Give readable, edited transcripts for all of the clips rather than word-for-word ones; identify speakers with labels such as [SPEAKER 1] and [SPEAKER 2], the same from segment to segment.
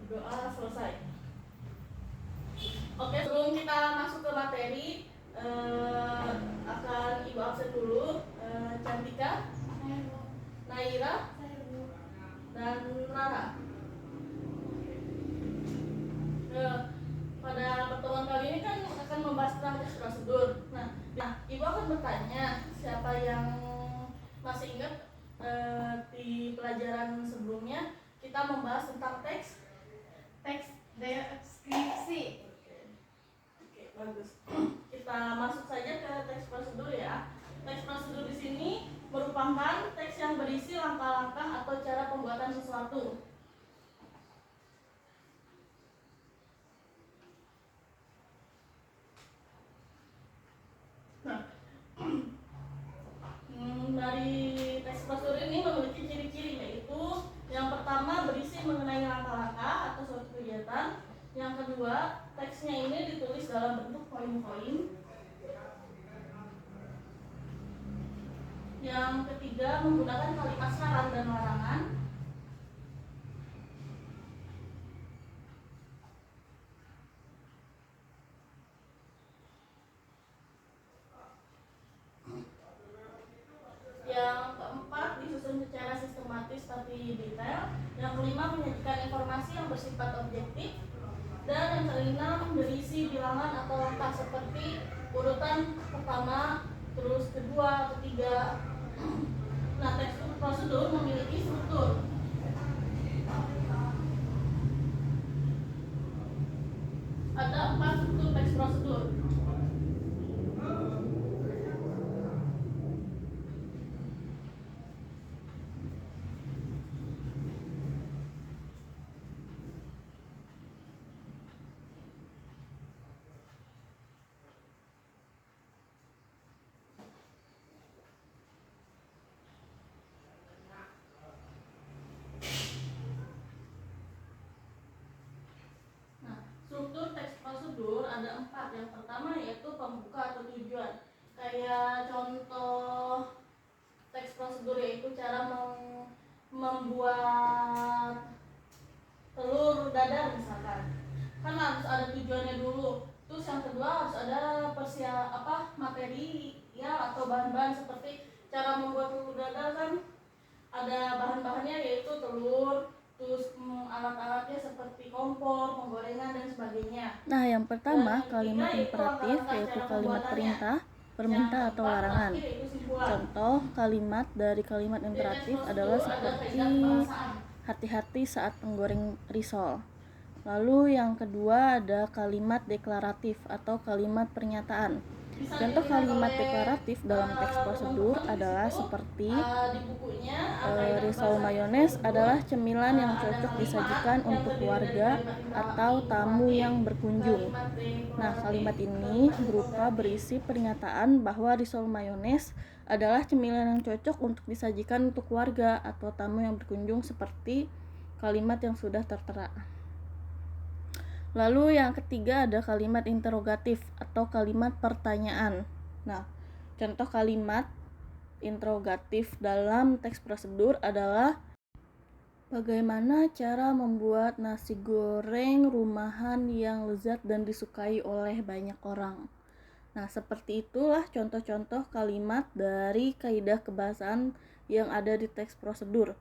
[SPEAKER 1] Doa selesai. Oke, sebelum kita masuk ke materi, akan Ibu absen dulu. Cantika, Naira, dan Rara. Pada pertemuan kali ini kan akan membahas tentang teks prosedur. Nah, Ibu akan bertanya siapa yang masih ingat di pelajaran sebelumnya kita membahas tentang teks
[SPEAKER 2] deskripsi.
[SPEAKER 1] Oke, bagus. Kita masuk saja ke teks prosedur ya. Teks prosedur di sini merupakan teks yang berisi langkah-langkah atau cara pembuatan sesuatu. Nah, dari teks prosedur ini memiliki ciri-ciri, yaitu yang pertama berisi mengenai langkah-langkah atau suatu kegiatan. Yang kedua, teksnya ini ditulis dalam bentuk poin-poin. Yang ketiga, menggunakan kalimat syarat dan larangan. Yang keempat, disusun secara sistematis tapi detail. Yang kelima, menyajikan informasi yang bersifat objektif. Dan yang keenam, berisi bilangan atau langkah seperti urutan pertama, terus kedua, ketiga. Nah, teks prosedur memiliki struktur. Ada 4 struktur teks prosedur. Struktur teks prosedur ada 4. Yang pertama yaitu pembuka atau tujuan. Kayak contoh teks prosedur yaitu cara membuat telur dadar misalkan. Kan harus ada tujuannya dulu. Terus yang kedua harus ada materi ya atau bahan-bahan seperti cara membuat telur dadar kan ada bahan-bahannya yaitu telur, terus alat-alatnya seperti kompor, penggorengan dan sebagainya.
[SPEAKER 3] Nah, yang pertama kalimat imperatif yaitu kalimat perintah, permintaan atau larangan. Contoh kalimat dari kalimat imperatif adalah seperti hati-hati saat menggoreng risol. Lalu yang kedua ada kalimat deklaratif atau kalimat pernyataan. Contoh kalimat deklaratif dalam teks prosedur adalah seperti risol mayones adalah cemilan yang cocok disajikan untuk keluarga atau tamu yang berkunjung. Nah, kalimat ini berupa berisi pernyataan bahwa risol mayones adalah cemilan yang cocok untuk disajikan untuk keluarga atau tamu yang berkunjung seperti kalimat yang sudah tertera. Lalu yang ketiga ada kalimat interrogatif atau kalimat pertanyaan. Nah, contoh kalimat interrogatif dalam teks prosedur adalah bagaimana cara membuat nasi goreng rumahan yang lezat dan disukai oleh banyak orang. Nah, seperti itulah contoh-contoh kalimat dari kaidah kebahasaan yang ada di teks prosedur.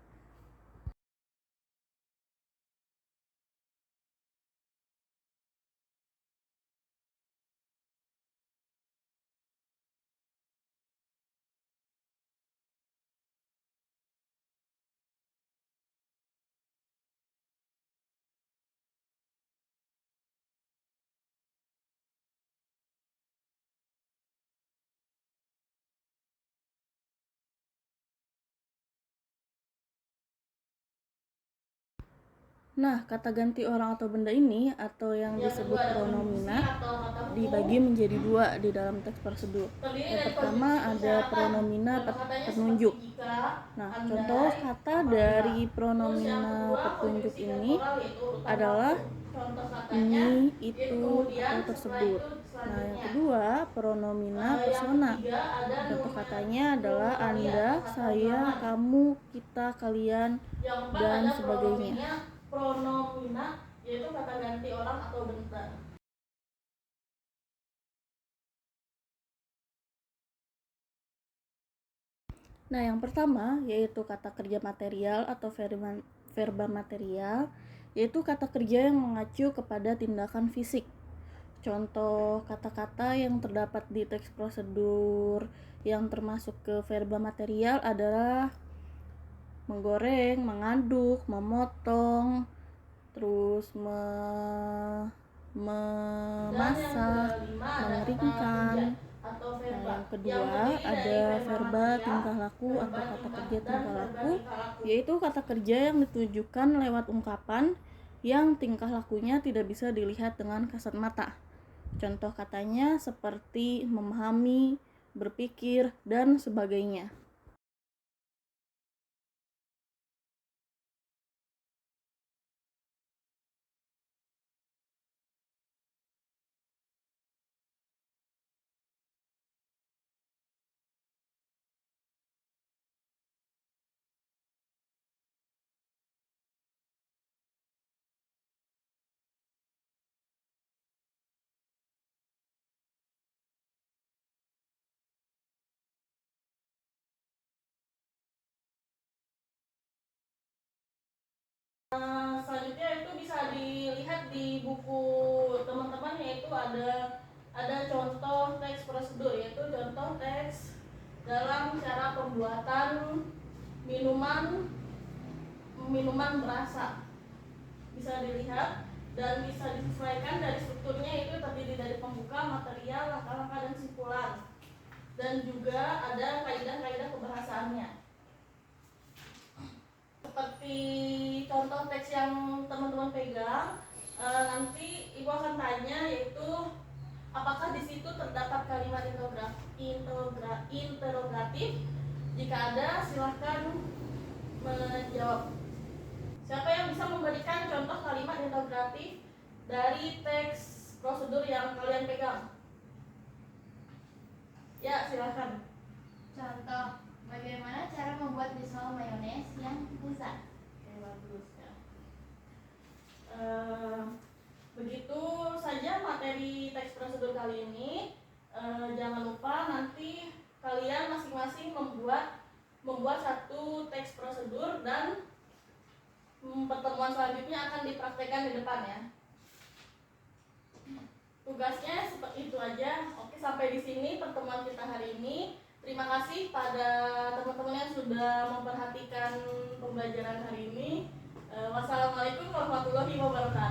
[SPEAKER 3] Nah, kata ganti orang atau benda ini atau yang disebut pronomina dibagi menjadi 2 di dalam teks prosedur. Yang pertama ada pronomina penunjuk. Nah, contoh kata dari pronomina petunjuk ini adalah ini, itu, atau tersebut. Nah, yang kedua pronomina persona. Contoh katanya adalah Anda, saya, kamu, kita, kalian, dan sebagainya.
[SPEAKER 1] Pronomina atau bentar.
[SPEAKER 3] Nah, yang pertama yaitu kata kerja material atau verba material, yaitu kata kerja yang mengacu kepada tindakan fisik. Contoh kata-kata yang terdapat di teks prosedur yang termasuk ke verba material adalah menggoreng, mengaduk, memotong, terus memasak, mengeringkan. Nah, yang kedua ada verba tingkah laku atau kata kerja tingkah laku, yaitu kata kerja yang ditujukan lewat ungkapan yang tingkah lakunya tidak bisa dilihat dengan kasat mata. Contoh katanya seperti memahami, berpikir, dan sebagainya.
[SPEAKER 1] Selanjutnya itu bisa dilihat di buku teman-teman, yaitu ada contoh teks prosedur, yaitu contoh teks dalam cara pembuatan minuman berasa. Bisa dilihat dan bisa disesuaikan dari strukturnya, itu terdiri dari pembuka, material, langkah-langkah, dan simpulan. Dan juga ada kaidah-kaidah kebahasaannya. Seperti contoh teks yang teman-teman pegang, nanti ibu akan tanya, yaitu apakah di situ terdapat kalimat interrogatif. Jika ada, silahkan menjawab. Siapa yang bisa memberikan contoh kalimat interrogatif dari teks prosedur yang kalian pegang? Ya, silahkan.
[SPEAKER 2] Contoh, bagaimana cara membuat risol mayones yang lezat?
[SPEAKER 1] Oke, bagus ya. Begitu saja materi teks prosedur kali ini. Jangan lupa nanti kalian masing-masing membuat satu teks prosedur, dan pertemuan selanjutnya akan dipraktekkan di depan ya. Tugasnya seperti itu aja. Oke, sampai di sini pertemuan kita hari ini. Terima kasih pada teman-teman yang sudah memperhatikan pembelajaran hari ini. Wassalamualaikum warahmatullahi wabarakatuh.